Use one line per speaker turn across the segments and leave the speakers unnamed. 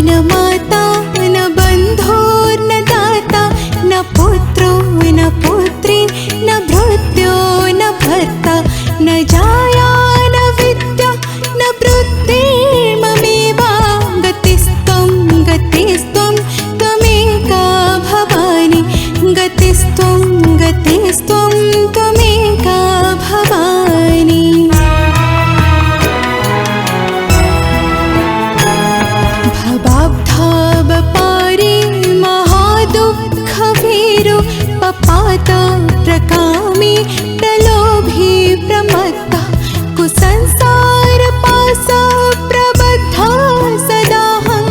न माता न बन्धुर्न दाता न पुत्रो न पुत्री न भृत्यो न भर्ता न जाया न विद्या न वृत्तिर्ममेव गतिस्त्वं गतिस्त्वं त्वमेका भवानि गतिस्त्वं गतिस्त्वं त्वमेका भवानि भवाब्धावपारि महादुःखभीरो पपात प्रकामी प्रलोभी प्रमत्ता कुसंसारपाश प्रबद्धा सदाहं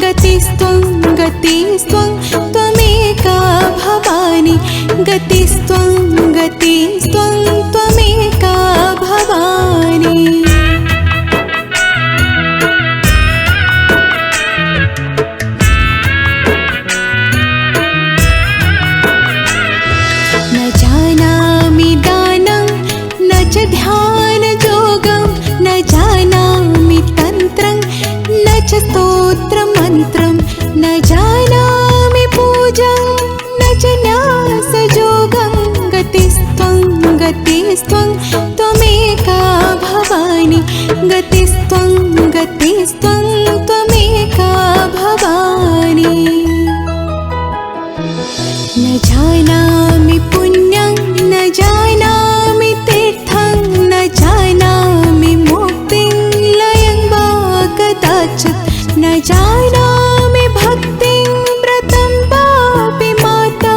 गतिस्त्वं गतिस्त्वं त्वमेका भवानि गतिस्त्वं गतिस्त्वं त्वमेका भवानि न जानामि दानं न च ध्यानयोगं न जानामि तन्त्रं न च स्तोत्रमन्त्रं न जानामि पूजां न च न्यासयोगं गतिस्त्वं गतिस्त्वं त्वमेका भवानि गतिस्त्वं गतिस्त्वं त्वमेका भवानि न जानामि पुण्यं न जानामि तीर्थं न जानामि मुक्तिं लयं वा कदाचित् न जानामि भक्तिं व्रतं वापि माता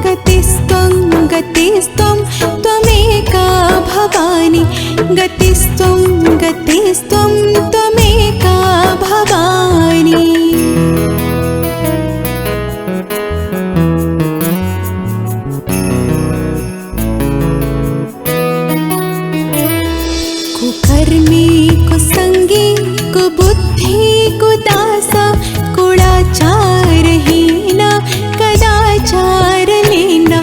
गतिस्त्वं गतिस्त्वं त्वमेका भवानि गतिस्त्वं गतिस्त्वं त्वमेका भवानि कुकर्मी कुसंगी कुबुद्धि कुदासा कुलाचारहीना कदाचारलीना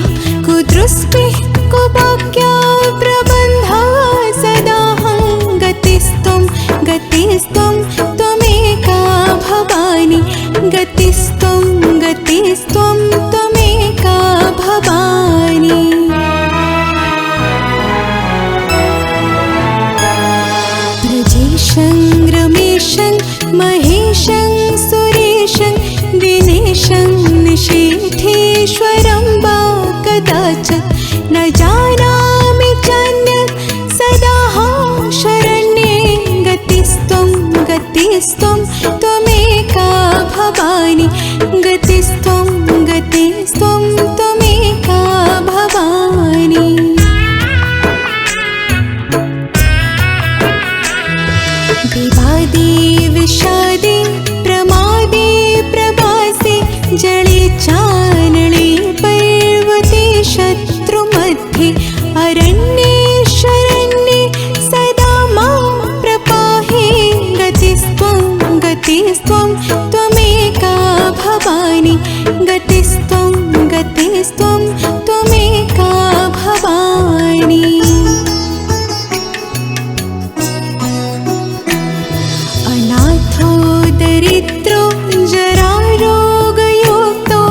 कुदृष्टि कुवाक्या प्रबन्धा सदाहं गतिस्त्वं गतिस्त्वं त्वमेका भवानि गतिस्त्वं गतिस्त्वं त्वमेका भवानि ब्रजेशं रमेशं महेशं सुरेशं दिनेशं निशीथेश्वरं वा कदाचित् न जानामि चान्यत् सदाहं शरण्ये गतिस्त्वं गतिस्त्वं त्वमेका भवानि गतिस्त्वं गतिस्त्वं त्वमेका भवानि विवादे विषादे प्रमादे प्रवासे जले चानले पर्वते शत्रुमध्ये अरण्ये शरण्ये सदा मां प्रपाहि गतिस्त्वं गतिस्त्वं त्वमेका भवानि गतिस्त्वं गतिस्त्वं त्वमेका भवानि अनाथो दरिद्रो जरारोगयुक्तो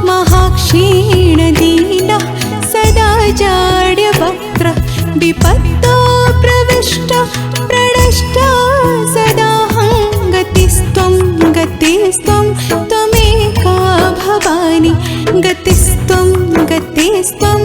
महाक्षीणदीनः सदा जाड्यवक्त्रः विपत्तो प्रविष्टः प्रणष्टः सदाहं गतिस्त्वं गतिस्त्वं त्वमेका भवानि गतिस्त्वं गतिस्त्वं